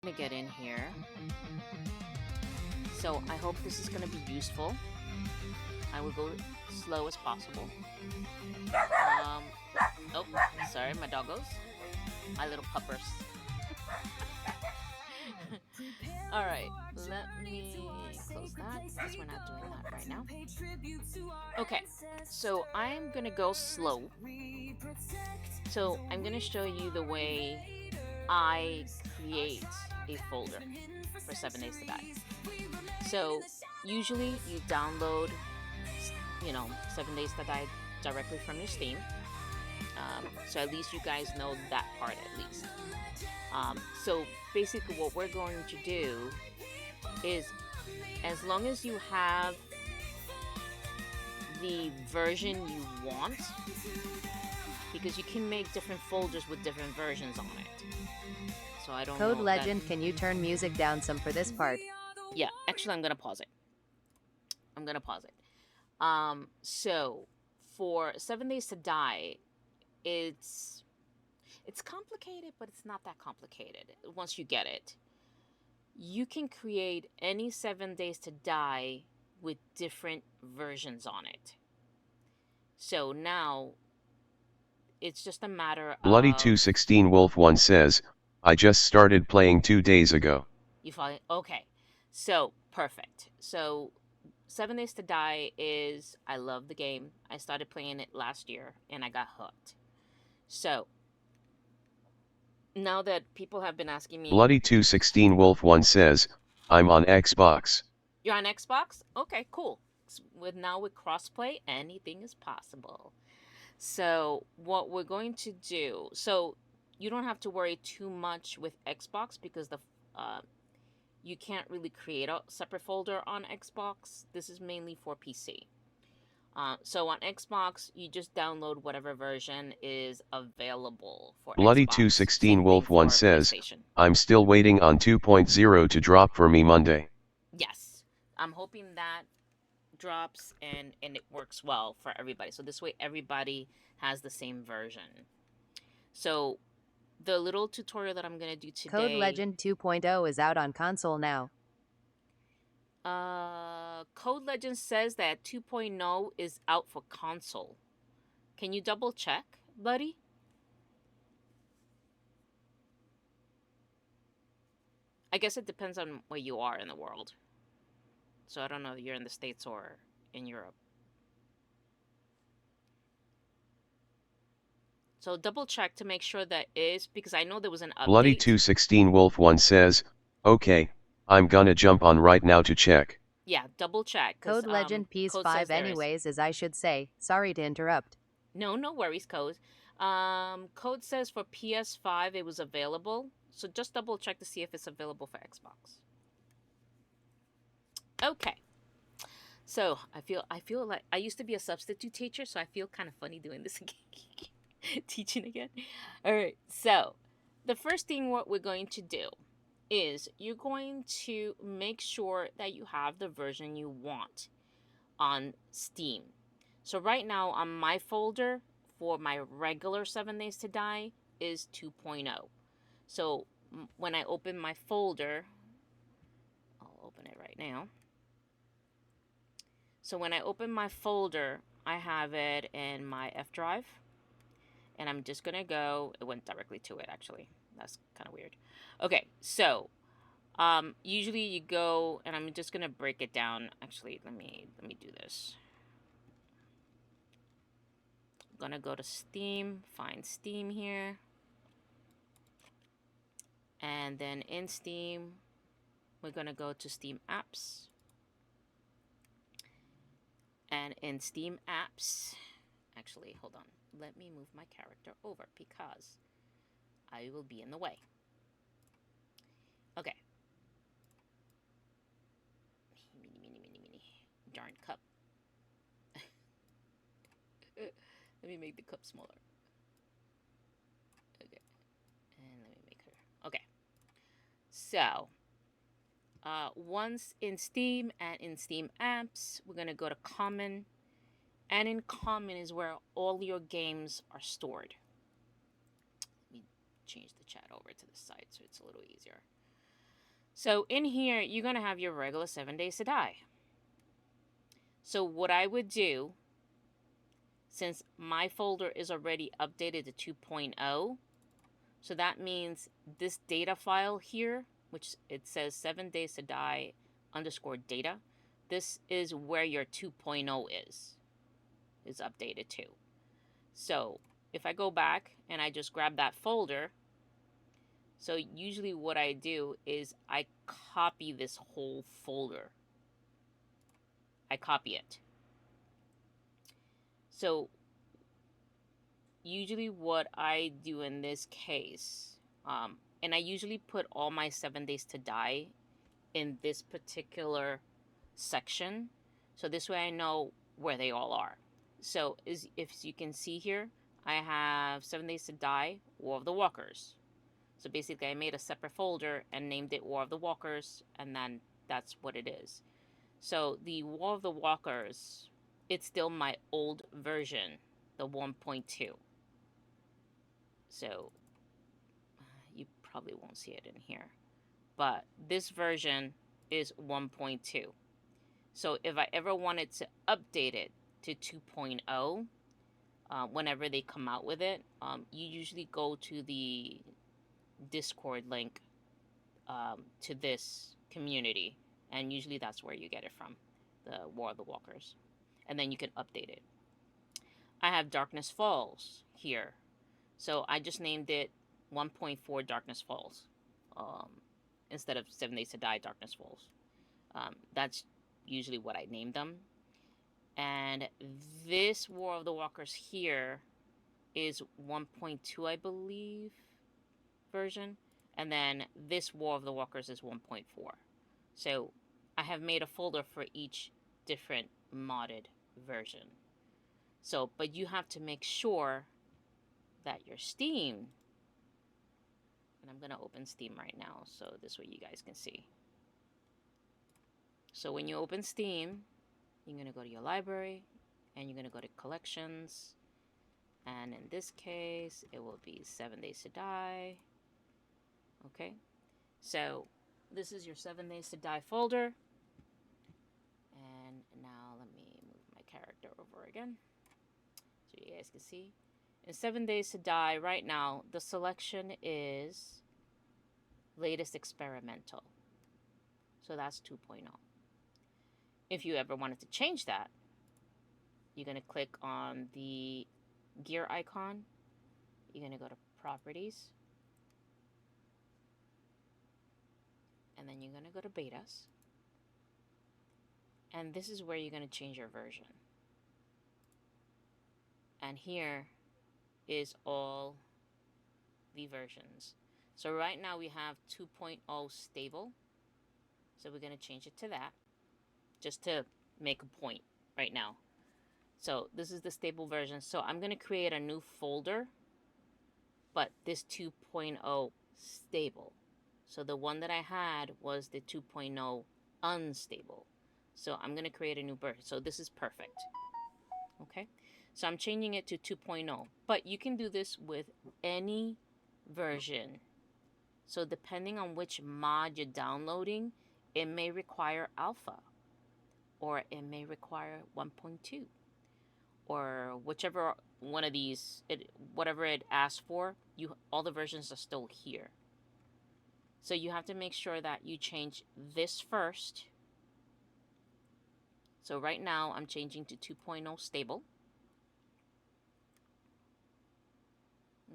Gonna get in here. So I hope this is gonna be useful. I will go slow as possible. Um, oh, sorry, my doggos, my little puppers. All right, let me close that because we're not doing that right now. Okay, so I'm gonna go slow. So I'm gonna show you the way I create a folder for 7 Days to Die. So usually you download, 7 Days to Die directly from your Steam. So at least you guys know that part at least. So basically, what we're going to do is, as long as you have the version you want, because you can make different folders with different versions on it. So I don't Code know that. Legend, can you turn music down some for this part? Yeah, actually, I'm gonna pause it. I'm gonna pause it. So for 7 Days to Die, it's it's complicated, but it's not that complicated once you get it. You can create any 7 Days to Die with different versions on it. So now it's just a matter Bloody of 216 Wolf 1 says, I just started playing 2 days ago. you follow. Okay, so perfect. So 7 Days to Die is, I love the game. I started playing it last year and I got hooked. So now that people have been asking me, Bloody 216 Wolf 1 says, I'm on Xbox. you're on Xbox? Okay, cool. With crossplay, anything is possible. So what we're going to do, so you don't have to worry too much with Xbox because the uh, you can't really create a separate folder on Xbox. This is mainly for PC. So on Xbox, you just download whatever version is available for Bloody Xbox. Same 216 thing Wolf 1 for says, PlayStation. I'm still waiting on 2.0 to drop for me Monday. Yes, I'm hoping that drops and it works well for everybody. So this way, everybody has the same version. So the little tutorial that I'm gonna do Code today, Legend 2.0 is out on console now. Code Legends says that 2.0 is out for console. Can you double check, buddy? I guess it depends on where you are in the world. So I don't know if you're in the States or in Europe. So double check to make sure that is, because I know there was an Bloody update. 216 Wolf 1 says, okay, I'm gonna jump on right now to check. Yeah, double check because Code Legend Peace Code says 5 there is. anyways, as I should say. Sorry to interrupt. No worries, Code. Code says for PS5 it was available. So just double check to see if it's available for Xbox. Okay. So I feel like I used to be a substitute teacher, so I feel kind of funny doing this again, teaching again. All right. So the first thing what we're going to do is you're going to make sure that you have the version you want on Steam. So right now on my folder for my regular 7 Days to Die is 2.0. So when I open my folder, I'll open it right now. So when I open my folder, I have it in my F drive. And I'm just gonna go, it went directly to it actually. That's kind of weird. Okay, so usually you go, and I'm just gonna break it down. Actually, let me do this. I'm gonna go to Steam, find Steam here. And then in Steam, we're gonna go to Steam Apps. And in Steam Apps, actually, hold on. Let me move my character over because I will be in the way. Okay. Mini. Darn cup. Let me make the cup smaller. Okay. And let me make her. Okay. So, once in Steam and in Steam Apps, we're going to go to Common. And in Common is where all your games are stored. Let me change the chat over to the side so it's a little easier. So in here, you're going to have your regular 7 days to die. So what I would do, since my folder is already updated to 2.0, so that means this data file here, which it says 7 days to die _ data, this is where your 2.0 is updated to. So if I go back and I just grab that folder, so usually what I do is I copy this whole folder. I copy it. So usually what I do in this case, and I usually put all my 7 days to die in this particular section. So this way I know where they all are. So if you can see here, I have 7 days to die, War of the Walkers. So basically I made a separate folder and named it War of the Walkers, and then that's what it is. So the War of the Walkers, it's still my old version, the 1.2. So you probably won't see it in here, but this version is 1.2. So if I ever wanted to update it to 2.0, whenever they come out with it, you usually go to the Discord link to this community, and usually that's where you get it from, the War of the Walkers, and then you can update it. I have Darkness Falls here, so I just named it 1.4 Darkness Falls instead of 7 Days to Die Darkness Falls. That's usually what I name them. And this War of the Walkers here is 1.2, I believe, version. And then this War of the Walkers is 1.4. So I have made a folder for each different modded version. So, but you have to make sure that your Steam, and I'm going to open Steam right now so this way you guys can see. So when you open Steam, you're going to go to your library and you're going to go to collections. And in this case, it will be 7 Days to Die. Okay, so this is your 7 Days to Die folder. And now let me move my character over again so you guys can see. In 7 Days to Die, right now, the selection is latest experimental. So that's 2.0. If you ever wanted to change that, you're going to click on the gear icon. You're going to go to properties. And then you're going to go to betas. And this is where you're going to change your version. And here is all the versions. So right now we have 2.0 stable. So we're going to change it to that, just to make a point right now. So this is the stable version. So I'm going to create a new folder, but this 2.0 stable. So the one that I had was the 2.0 unstable. So I'm going to create a new version. So this is perfect. Okay. So I'm changing it to 2.0, but you can do this with any version. So depending on which mod you're downloading, it may require alpha, or it may require 1.2, or whichever one of these, whatever it asks for, all the versions are still here. So you have to make sure that you change this first. So right now I'm changing to 2.0 stable.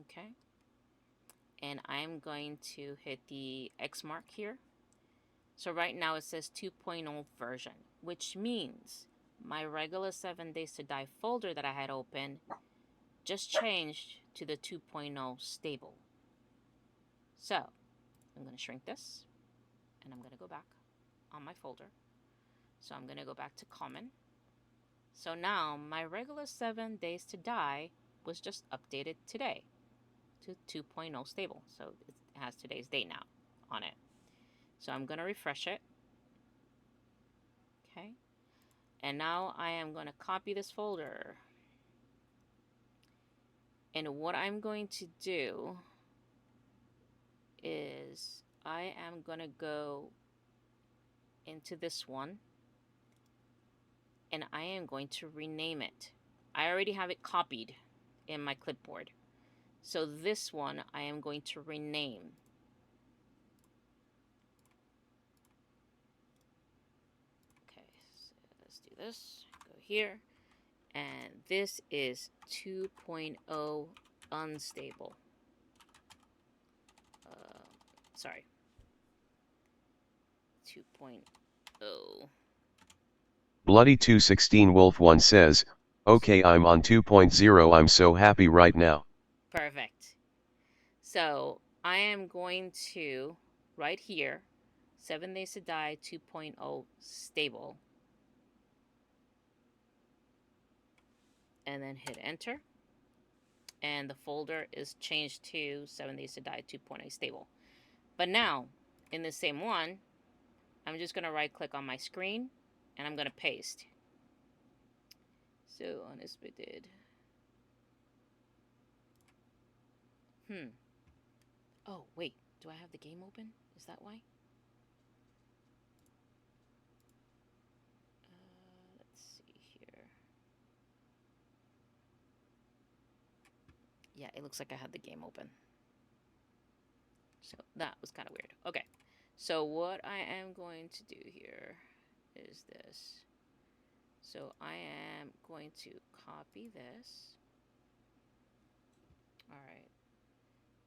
Okay. And I'm going to hit the X mark here. So right now it says 2.0 version, which means my regular 7 Days to Die folder that I had open just changed to the 2.0 stable. So I'm going to shrink this and I'm going to go back on my folder. So I'm going to go back to common. So now my regular 7 Days to Die was just updated today to 2.0 stable. So it has today's date now on it. So I'm going to refresh it. Okay. And now I am going to copy this folder. And what I'm going to do is I am gonna go into this one and I am going to rename it. I already have it copied in my clipboard. So this one I am going to rename. Okay, so let's do this. Go here. And this is 2.0 unstable. Sorry. 2.0. Bloody 216 Wolf 1 says, okay, I'm on 2.0. I'm so happy right now. Perfect. So I am going to, right here, 7 Days to Die 2.0 stable. And then hit enter. And the folder is changed to 7 Days to Die 2.0 stable. But now, in the same one, I'm just going to right click on my screen and I'm going to paste. So unsplitted. Oh, wait. Do I have the game open? Is that why? Let's see here. Yeah, it looks like I had the game open. So that was kind of weird. Okay. So what I am going to do here is this. So I am going to copy this. All right.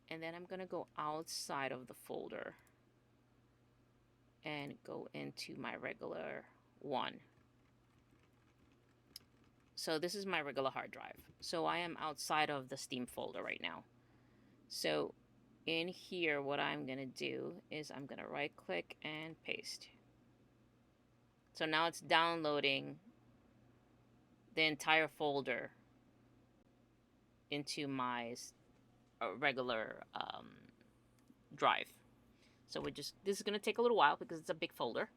And then I'm going to go outside of the folder and go into my regular one. So this is my regular hard drive. So I am outside of the Steam folder right now. So in here, what I'm going to do is I'm going to right click and paste. So now it's downloading the entire folder into my regular drive. So this is going to take a little while because it's a big folder.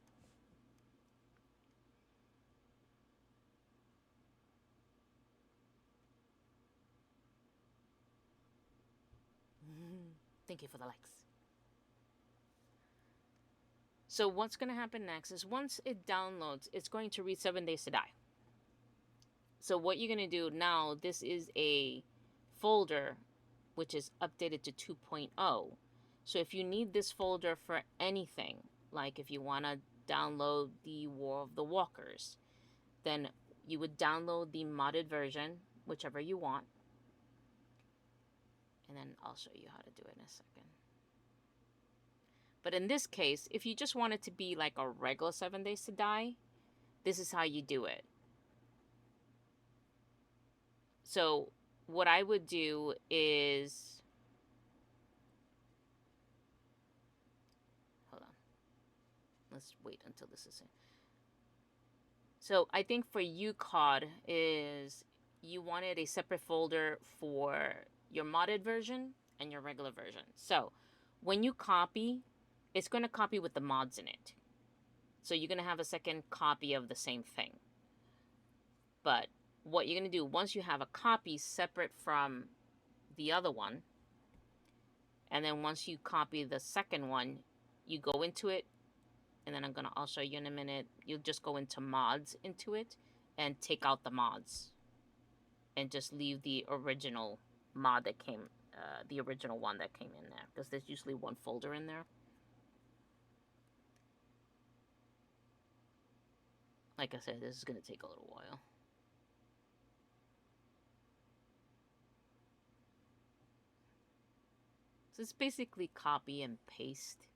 Thank you for the likes. So what's going to happen next is once it downloads, it's going to read 7 Days to Die. So what you're going to do now, this is a folder which is updated to 2.0. So if you need this folder for anything, like if you want to download the War of the Walkers, then you would download the modded version, whichever you want. And then I'll show you how to do it in a second. But in this case, if you just want it to be like a regular 7 Days to Die, this is how you do it. So what I would do is, hold on, let's wait until this is in. So I think for you, COD, is you wanted a separate folder for your modded version and your regular version. So when you copy, it's going to copy with the mods in it. So you're going to have a second copy of the same thing. But what you're going to do, once you have a copy separate from the other one, and then once you copy the second one, you go into it, and then I'll show you in a minute, you'll just go into mods into it, and take out the mods, and just leave the original mod that came, the original one that came in there, because there's usually one folder in there. Like I said, this is going to take a little while. So it's basically copy and paste.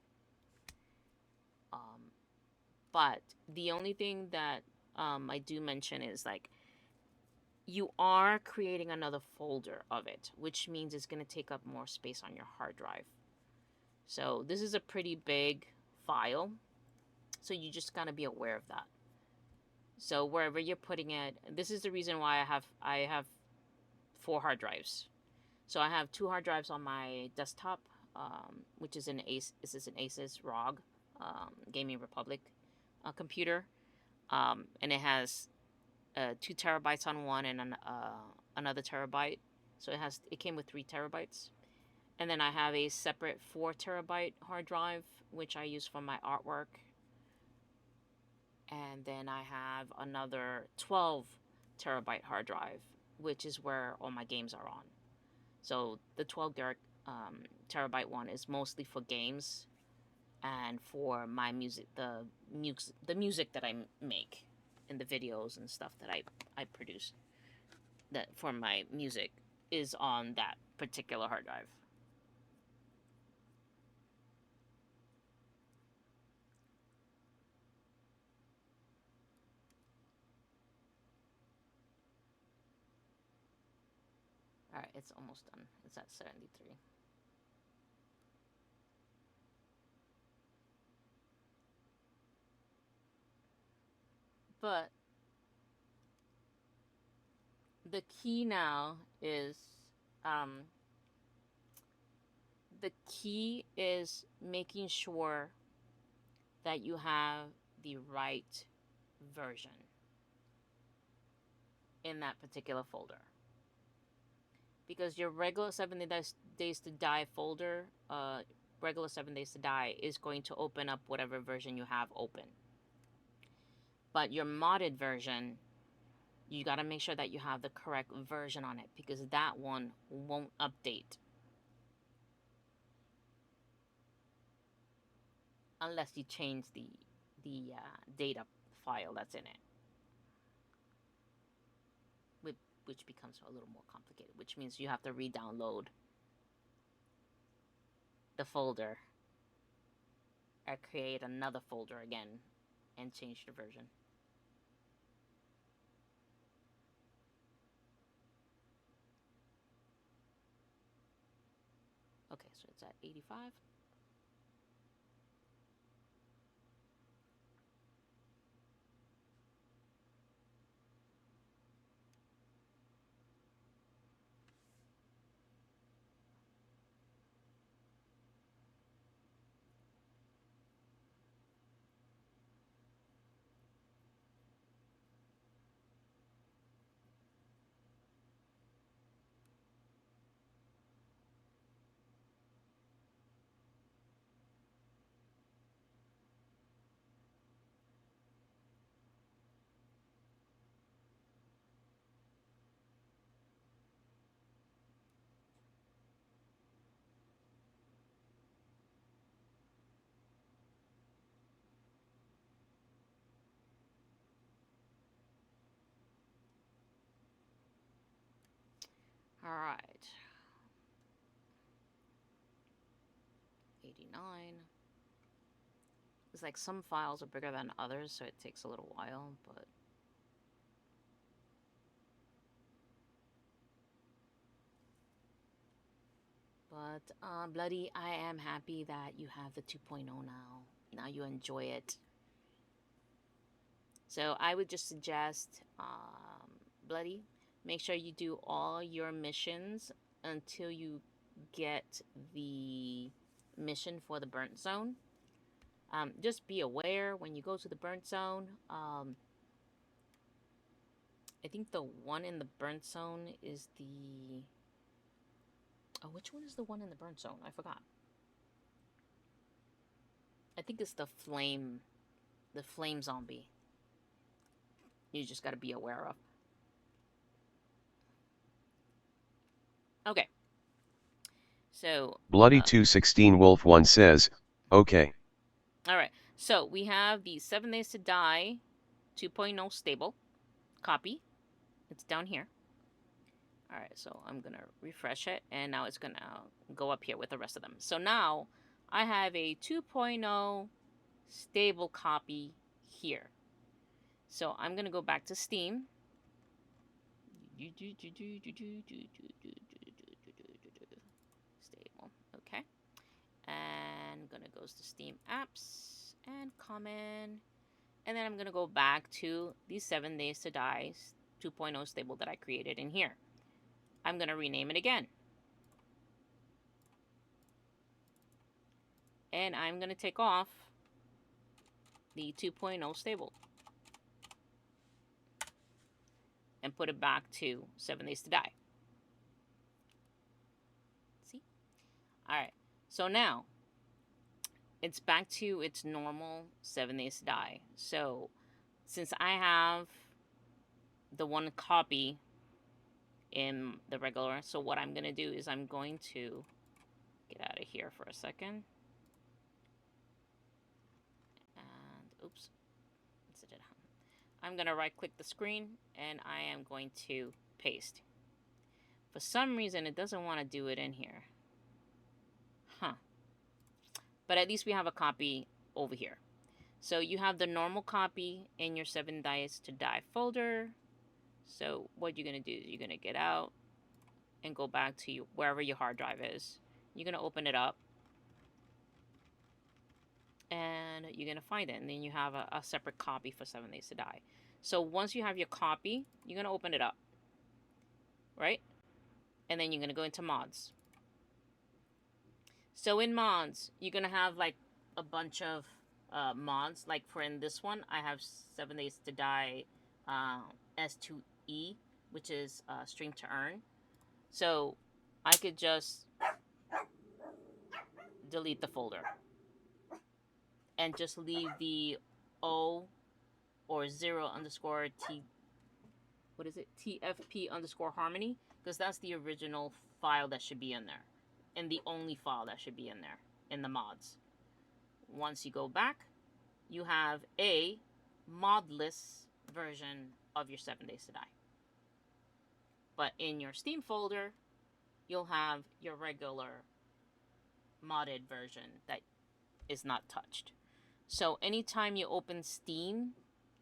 But the only thing that I do mention is like you are creating another folder of it, which means it's going to take up more space on your hard drive. So this is a pretty big file. So you just got to be aware of that. So wherever you're putting it, this is the reason why I have 4 hard drives. So I have 2 hard drives on my desktop, which is this is an Asus ROG Gaming Republic computer, and it has 2 terabytes on one and another terabyte. So it came with 3 terabytes, And then I have a separate 4 terabyte hard drive, which I use for my artwork. And then I have another 12 terabyte hard drive, which is where all my games are on. So the 12 terabyte one is mostly for games and for my music, the music that I make and the videos and stuff that I produce that for my music is on that particular hard drive. All right, it's almost done. It's at 73. But the key now is the key is making sure that you have the right version in that particular folder. Because your regular 7 Days to Die folder, regular 7 Days to Die is going to open up whatever version you have open. But your modded version, you got to make sure that you have the correct version on it, because that one won't update unless you change the data file that's in it, which becomes a little more complicated, which means you have to re-download the folder or create another folder again and change the version. Okay, so it's at 85. All right. 89. It's like some files are bigger than others, so it takes a little while, but Bloody, I am happy that you have the 2.0 now. Now you enjoy it. So I would just suggest, Bloody, make sure you do all your missions until you get the mission for the burnt zone. Just be aware when you go to the burnt zone. I think the one in the burnt zone is the... Oh, which one is the one in the burnt zone? I forgot. I think it's the flame zombie. You just got to be aware of. Okay. So... Bloody 216 Wolf 1 says, okay. Alright, so we have the 7 Days to Die 2.0 stable copy. It's down here. Alright, so I'm going to refresh it, and now it's going to go up here with the rest of them. So now I have a 2.0 stable copy here. So I'm going to go back to Steam. Stable, okay. And gonna go to Steam apps and common, and then I'm gonna go back to the 7 Days to Die 2.0 stable that I created in here. I'm gonna rename it again, and I'm gonna take off the 2.0 stable and put it back to 7 Days to Die. See, Alright, so now it's back to its normal 7 days to die. So since I have the one copy in the regular, so what I'm going to do is I'm going to get out of here for a second. And oops. I'm going to right click the screen and I am going to paste. For some reason it doesn't want to do it in here. Huh. But at least we have a copy over here. So you have the normal copy in your 7 Days to Die folder. So what you're going to do is you're going to get out and go back to wherever your hard drive is. You're going to open it up. And you're going to find it. And then you have a separate copy for 7 Days to Die. So once you have your copy, you're going to open it up. Right? And then you're going to go into mods. So in mods, you're going to have like a bunch of mods. Like for in this one, I have 7 Days to Die S2E, which is Stream to Earn. So I could just delete the folder and just leave the O or 0 underscore T, what is it? TFP underscore harmony, because that's the original file that should be in there. And the only file that should be in there, in the mods. Once you go back, you have a modless version of your 7 Days to Die. But in your Steam folder, you'll have your regular modded version that is not touched. So anytime you open Steam,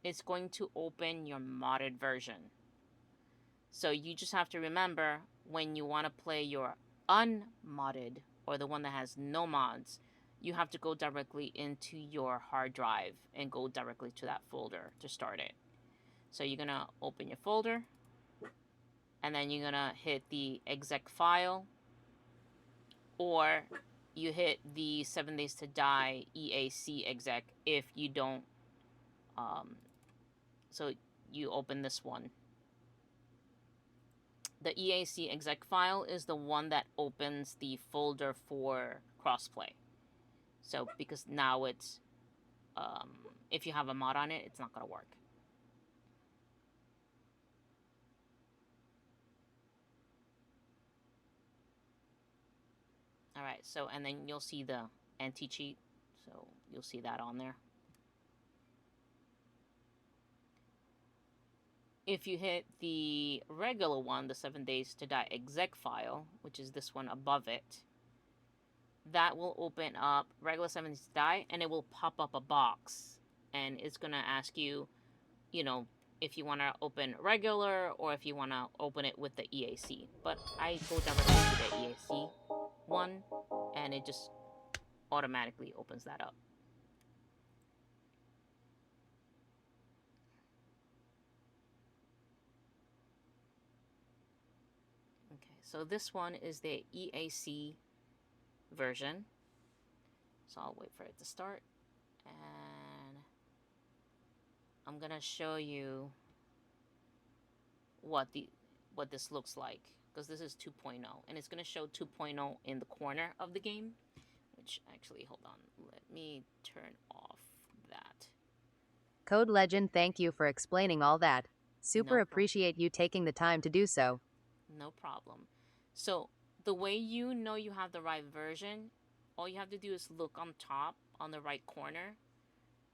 it's going to open your modded version. So you just have to remember, when you want to play your unmodded, or the one that has no mods, you have to go directly into your hard drive and go directly to that folder to start it. So you're going to open your folder, and then you're going to hit the exec file, or you hit the 7 Days to Die EAC exec if you don't. So you open this one. The EAC exec file is the one that opens the folder for crossplay. So because now it's, if you have a mod on it, it's not going to work. Alright, so, and then you'll see the anti-cheat, so you'll see that on there. If you hit the regular one, the 7 Days to Die exec file, which is this one above it, that will open up regular 7 Days to Die, and it will pop up a box. And it's going to ask you, you know, if you want to open regular or if you want to open it with the EAC. But I go directly to the EAC one, and it just automatically opens that up. Okay, so this one is the EAC version. So I'll wait for it to start, and I'm gonna show you what this looks like, because this is 2.0, and it's gonna show 2.0 in the corner of the game, which actually, hold on, let me turn off that. Code Legend, thank you for explaining all that. Super No appreciate you taking the time to do so. No problem. So the way you know you have the right version, all you have to do is look on top on the right corner,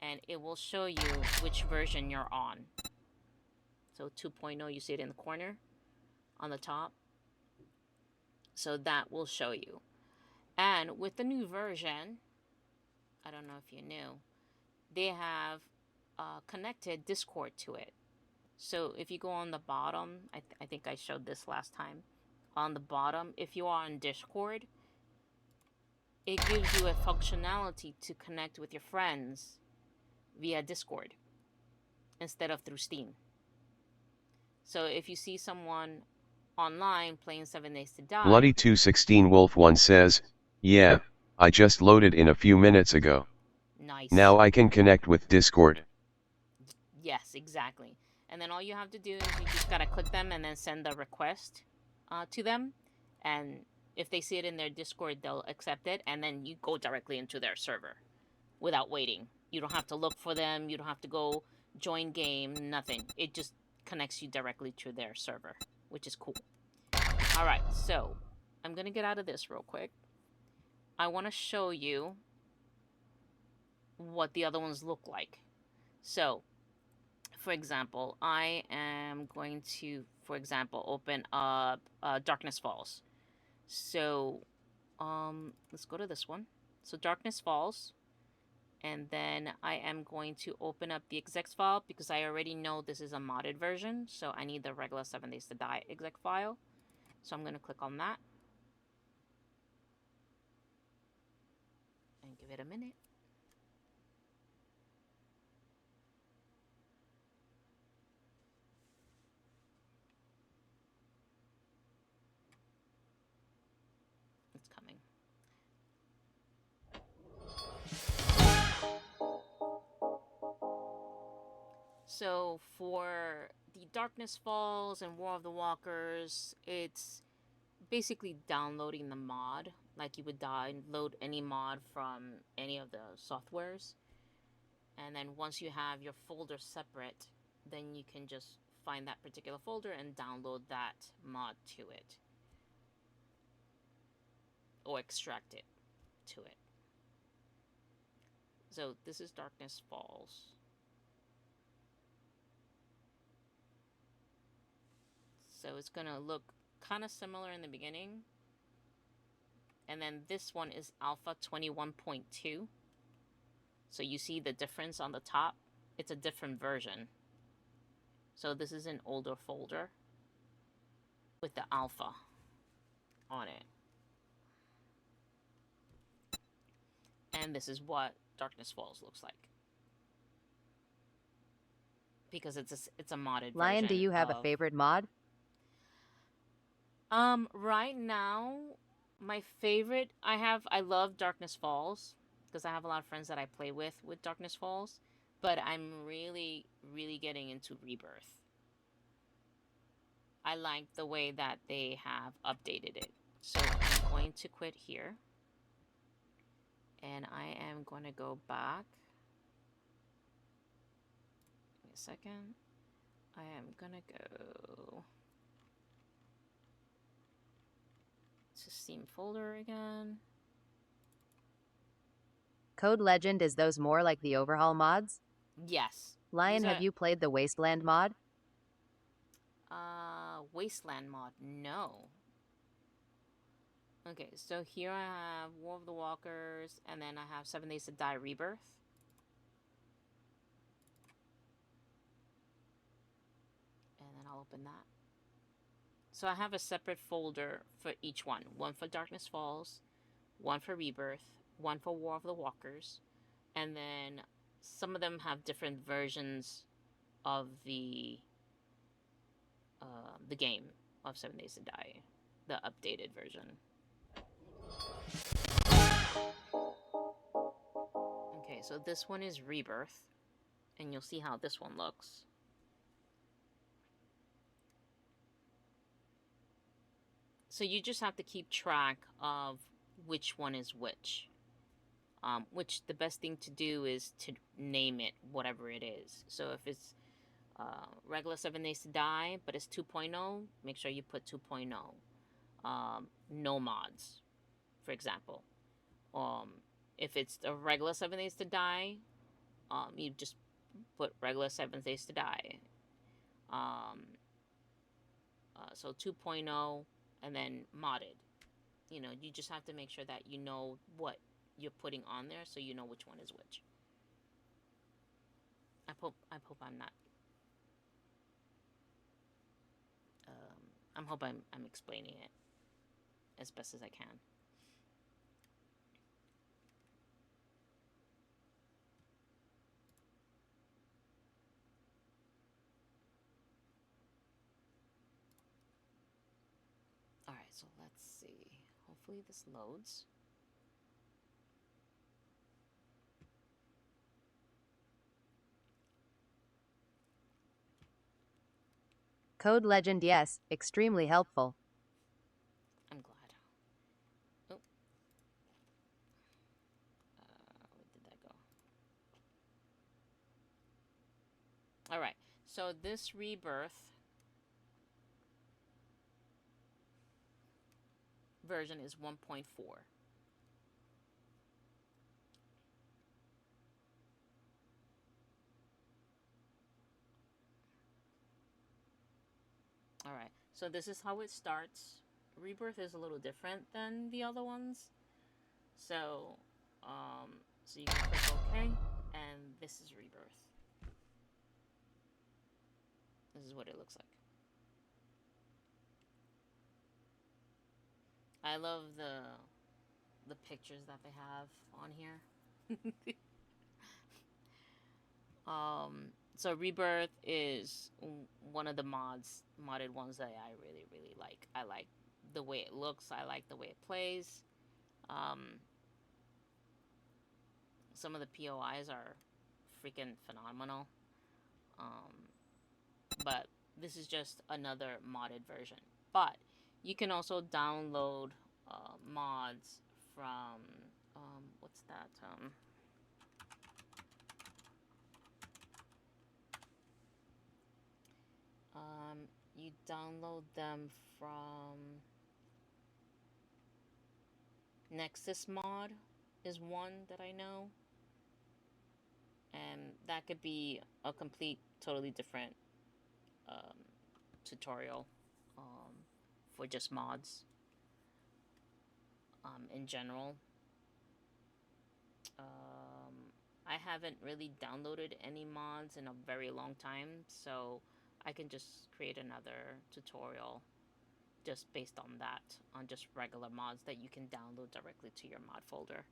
and it will show you which version you're on. So 2.0, you see it in the corner on the top. So that will show you. And with the new version, I don't know if you knew, they have connected Discord to it. So if you go on the bottom, I think I showed this last time. On the bottom, if you are on Discord, it gives you a functionality to connect with your friends via Discord instead of through Steam. So if you see someone online playing 7 Days to Die... Bloody216 Wolf 1 says, yeah, I just loaded in a few minutes ago. Nice. Now I can connect with Discord. Yes, exactly. And then all you have to do is you just gotta click them and then send a request to them, and If they see it in their Discord, they'll accept it, and then you go directly into their server without waiting. You don't have to look for them. You don't have to go join game, nothing. It just connects you directly to their server, which is cool. All right, so I'm going to get out of this real quick. I want to show you what the other ones look like. So, for example, I am going to, for example, open up Darkness Falls. So, let's go to this one. So, Darkness Falls. And then I am going to open up the exec file because I already know this is a modded version. So I need the regular 7 Days to Die exec file. So I'm going to click on that. And give it a minute. It's coming. So for the Darkness Falls and War of the Walkers, it's basically downloading the mod, like you would download any mod from any of the softwares. And then once you have your folder separate, then you can just find that particular folder and download that mod to it. Or extract it to it. So this is Darkness Falls. So it's going to look kind of similar in the beginning. And then this one is Alpha 21.2. So you see the difference on the top. It's a different version. So this is an older folder with the alpha on it. And this is what Darkness Falls looks like. Because it's a modded version. Lion, do you have a favorite mod? Right now, my favorite, I love Darkness Falls, because I have a lot of friends that I play with Darkness Falls, but I'm really, really getting into Rebirth. I like the way that they have updated it. So I'm going to quit here, and I am going to go back. Give me a second. I am going to go to Steam folder again. Code Legend, is those more like the overhaul mods? Yes. Lion, have you played the Wasteland mod? Wasteland mod, no. Okay, so here I have War of the Walkers, and then I have 7 Days to Die Rebirth. And then I'll open that. So I have a separate folder for each one. One for Darkness Falls, one for Rebirth, one for War of the Walkers, and then some of them have different versions of the game of 7 Days to Die, the updated version. Okay, so this one is Rebirth, and you'll see how this one looks. So you just have to keep track of which one is which. Which the best thing to do is to name it whatever it is. So if it's regular 7 Days to Die, but it's 2.0, make sure you put 2.0. No mods, for example. If it's the regular 7 Days to Die, you just put regular 7 Days to Die. So 2.0 and then modded. You know, you just have to make sure that you know what you're putting on there so you know which one is which. I hope I'm not I'm explaining it as best as I can. Alright, so let's see. Hopefully this loads. Code Legend, yes, extremely helpful. I'm glad. All right. So this Rebirth version is 1.4. All right. So this is how it starts. Rebirth is a little different than the other ones. So, so you can click OK, and this is Rebirth. This is what it looks like. I love the pictures that they have on here. So Rebirth is one of the modded ones that I really like. I like the way it looks. I like the way it plays. Some of the POIs are freaking phenomenal. But this is just another modded version. But you can also download mods from what's that? You download them from Nexus Mod is one that I know, and that could be a complete, totally different tutorial for just mods in general. I haven't really downloaded any mods in a very long time, so I can just create another tutorial just based on that, on just regular mods that you can download directly to your mod folder.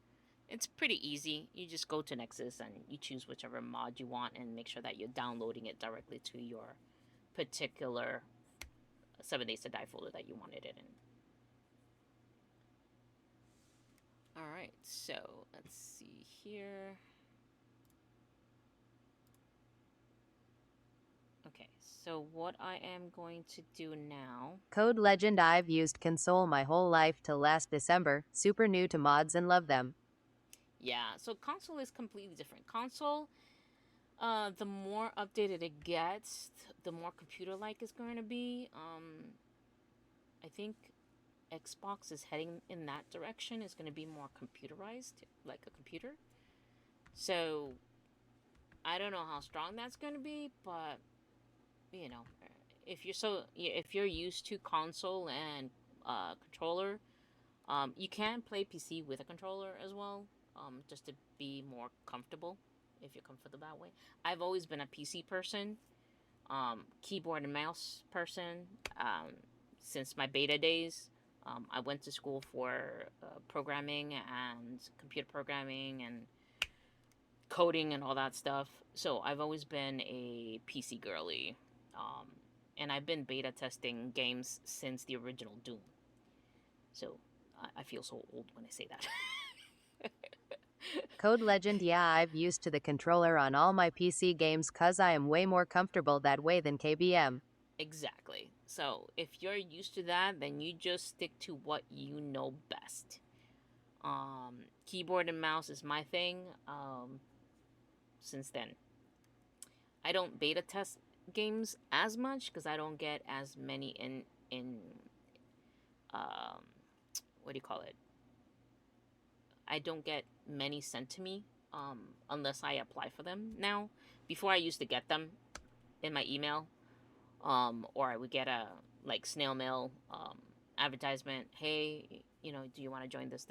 It's pretty easy. You just go to Nexus and you choose whichever mod you want and make sure that you're downloading it directly to your particular 7 Days to Die folder that you wanted it in. Alright, so let's see here. Okay, so what I am going to do now... Code Legend: I've used console my whole life till last December. Super new to mods and love them. Yeah, so console is completely different. Console, the more updated it gets, the more computer-like it's going to be. I think Xbox is heading in that direction. It's going to be more computerized, like a computer. So, I don't know how strong that's going to be, but, you know, if you're used to console and controller, you can play PC with a controller as well, just to be more comfortable, if you're comfortable that way. I've always been a PC person, keyboard and mouse person, since my beta days. I went to school for programming and computer programming and coding and all that stuff. So I've always been a PC girly. And I've been beta testing games since the original Doom. So I feel so old when I say that. Code Legend: yeah, I've used to the controller on all my PC games cause I am way more comfortable that way than KBM. Exactly. So if you're used to that, then you just stick to what you know best. Keyboard and mouse is my thing. Since then, I don't beta test games as much because I don't get as many in what do you call it? I don't get many sent to me unless I apply for them now. Before I used to get them in my email, or I would get a like snail mail advertisement. Hey, you know, do you want to join this?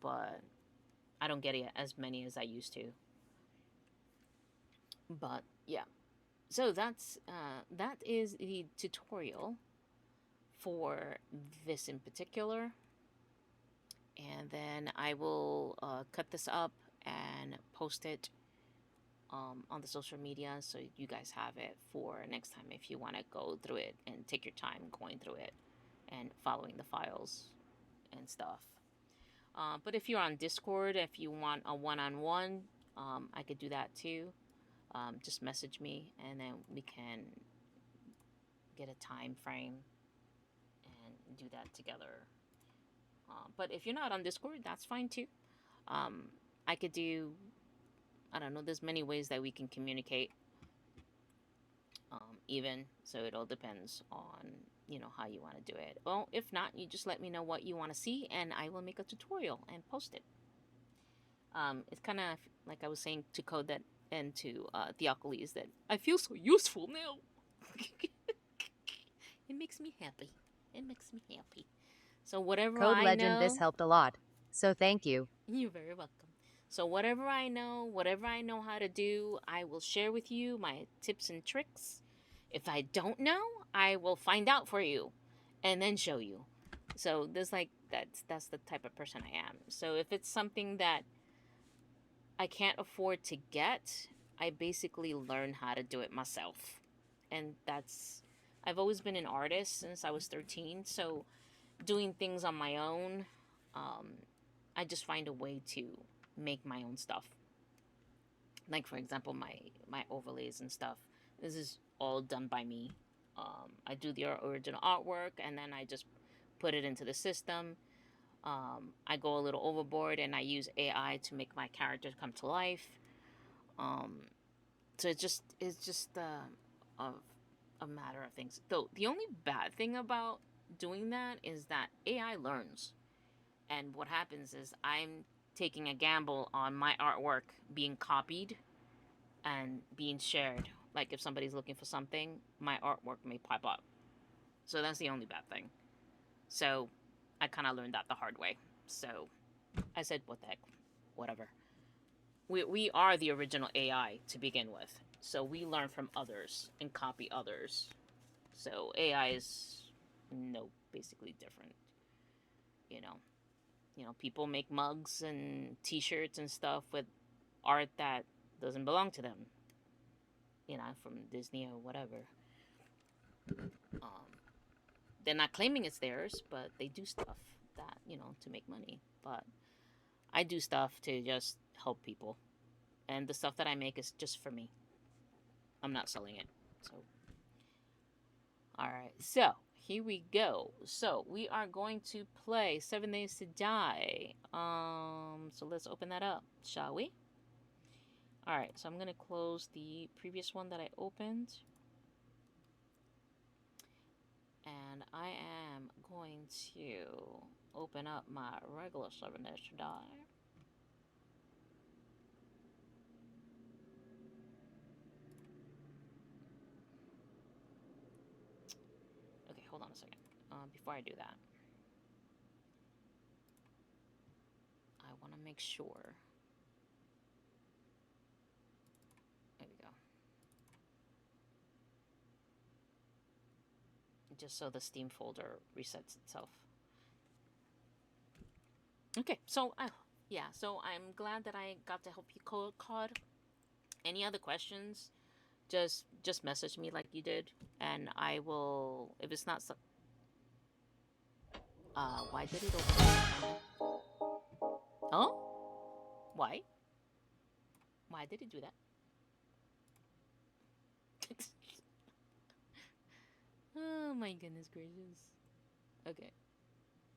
But I don't get it as many as I used to. But yeah, so that is the tutorial for this in particular. And then I will cut this up and post it on the social media so you guys have it for next time if you want to go through it and take your time going through it and following the files and stuff. But if you're on Discord, if you want a one-on-one, I could do that too. Just message me and then we can get a time frame and do that together. But if you're not on Discord, that's fine too. I could do, I don't know, there's many ways that we can communicate even. So it all depends on, how you want to do it. Well, if not, you just let me know what you want to see, and I will make a tutorial and post it. It's kind of like I was saying to Code that and to Theocles that I feel so useful now. It makes me happy. It makes me happy. So whatever Code I Legend, know, this helped a lot. So thank you. you're very welcome. So whatever I know how to do, I will share with you my tips and tricks. If I don't know, I will find out for you and then show you. So there's like that's the type of person I am. So if it's something that I can't afford to get, I basically learn how to do it myself. And I've always been an artist since I was 13, so doing things on my own, um, I just find a way to make my own stuff. Like for example, my overlays and stuff. This is all done by me. I do the original artwork and then I just put it into the system. I go a little overboard and I use AI to make my characters come to life. Um, so it's just a matter of things. Though the only bad thing about doing that is that AI learns, and what happens is I'm taking a gamble on my artwork being copied and being shared. Like if somebody's looking for something, my artwork may pop up. So that's the only bad thing. So I kind of learned that the hard way. So I said, what the heck, whatever. We are the original AI to begin with. So we learn from others and copy others. So AI is basically different. You know, people make mugs and T-shirts and stuff with art that doesn't belong to them. From Disney or whatever. Um, they're not claiming it's theirs, but they do stuff that to make money. But I do stuff to just help people, and the stuff that I make is just for me. I'm not selling it. So, all right. So here we go. So we are going to play 7 Days to Die. So let's open that up, shall we? All right. So I'm gonna close the previous one that I opened, and I am going to open up my regular 7 Days to Die. Okay, hold on a second. Before I do that, I want to make sure. There we go. Just so the Steam folder resets itself. Okay, so so I'm glad that I got to help you, Cod. Any other questions? Just message me like you did, and I will. If it's not so, why did it open? Oh, why? Why did it do that? Oh my goodness gracious. Okay.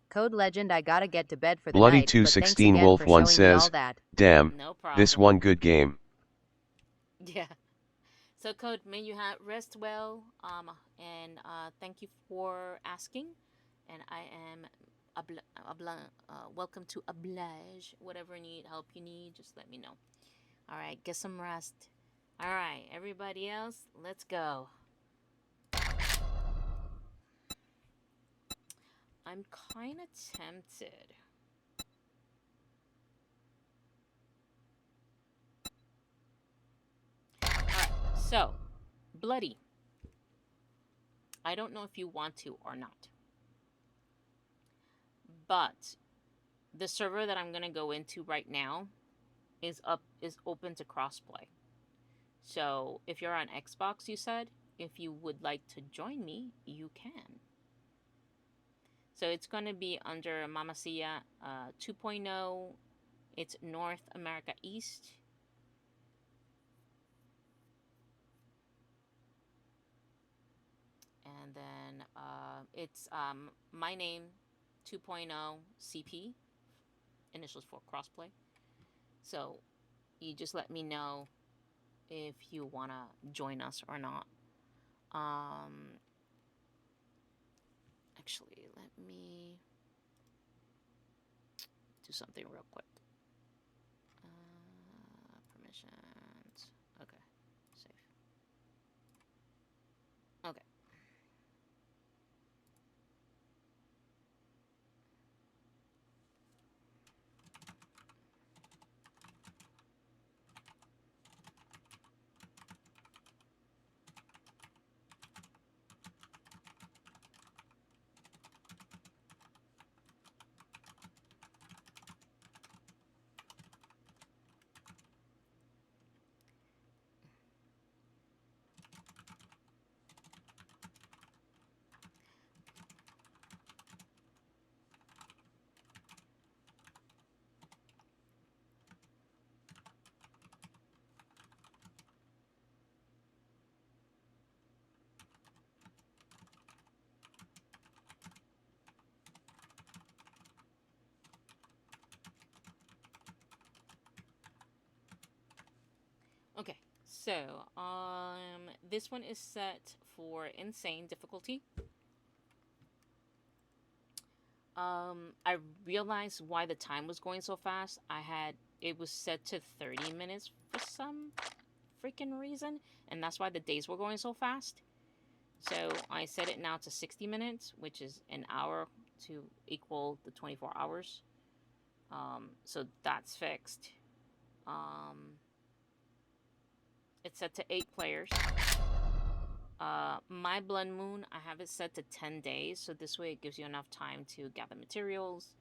Code Legend, I gotta get to bed for the Bloody night, but thanks 216 again Wolf for 1 showing me all says, that. damn, No problem. this one good game. Yeah. So, Code, may you rest well. And thank you for asking. And I am welcome to oblige. Whatever help you need, just let me know. All right, get some rest. All right, everybody else, let's go. I'm kind of tempted. Alright, so, Bloody. I don't know if you want to or not. But the server that I'm going to go into right now is open to crossplay. So, if you're on Xbox, you said, if you would like to join me, you can. So it's going to be under Mamacilla 2.0. It's North America East. And then it's my name 2.0 CP, initials for crossplay. So you just let me know if you want to join us or not. Actually, let me do something real quick. Permissions. Okay, save. Okay. Okay, so this one is set for insane difficulty. I realized why the time was going so fast. It was set to 30 minutes for some freaking reason, and that's why the days were going so fast. So I set it now to 60 minutes, which is an hour to equal the 24 hours. So that's fixed. It's set to 8 players. My Blood Moon, I have it set to 10 days, so this way it gives you enough time to gather materials,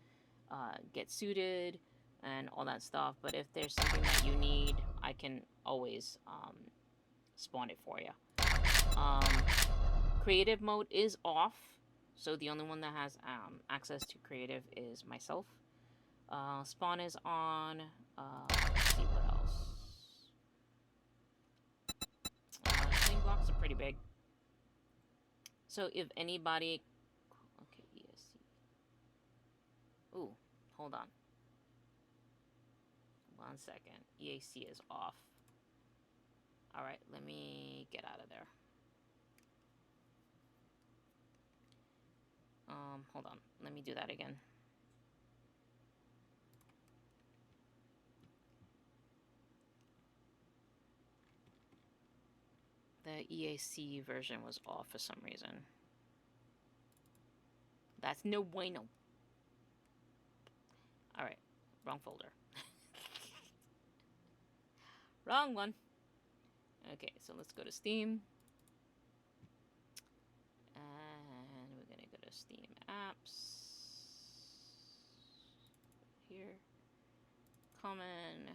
get suited, and all that stuff. But if there's something that you need, I can always spawn it for you. Creative mode is off, so the only one that has access to creative is myself. Spawn is on. Let's see what else. Swing blocks are pretty big. So if anybody... Okay, ESC. Ooh, hold on. 1 second. EAC is off. Alright, let me get out of there. Hold on. Let me do that again. The EAC version was off for some reason. That's no bueno. Alright, wrong folder. Wrong one. Okay, so let's go to Steam. And we're gonna go to Steam Apps. Here. Common.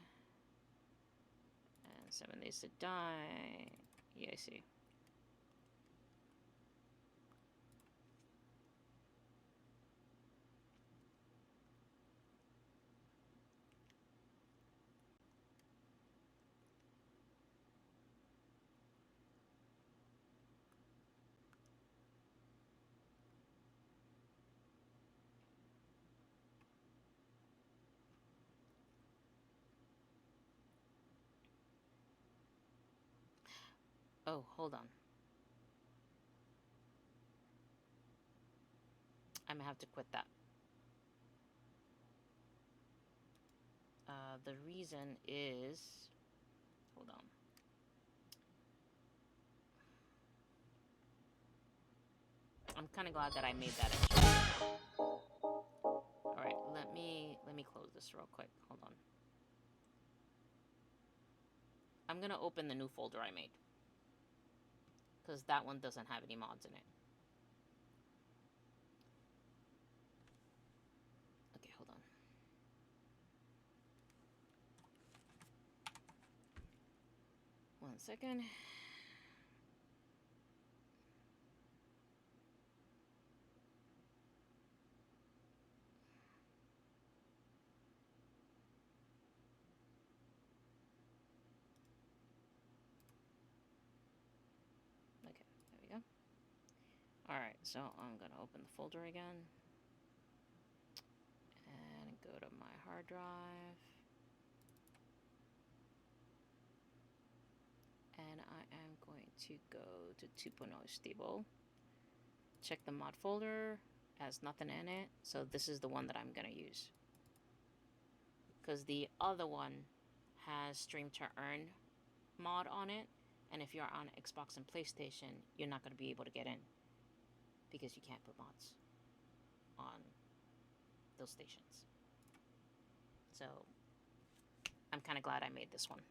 And 7 Days to Die. EAC. Oh, hold on. I'm gonna have to quit that. The reason is... Hold on. I'm kind of glad that I made that entry. Alright, let me close this real quick. Hold on. I'm gonna open the new folder I made. Because that one doesn't have any mods in it. Okay, hold on. One second. Okay, there we go. Alright, so I'm gonna open the folder again. And go to my hard drive. And am going to go to 2.0 stable. Check the mod folder, has nothing in it, so this is the one that I'm gonna use. Because the other one has Stream to Earn mod on it, and if you're on Xbox and PlayStation, you're not gonna be able to get in because you can't put mods on those stations. So I'm kind of glad I made this one.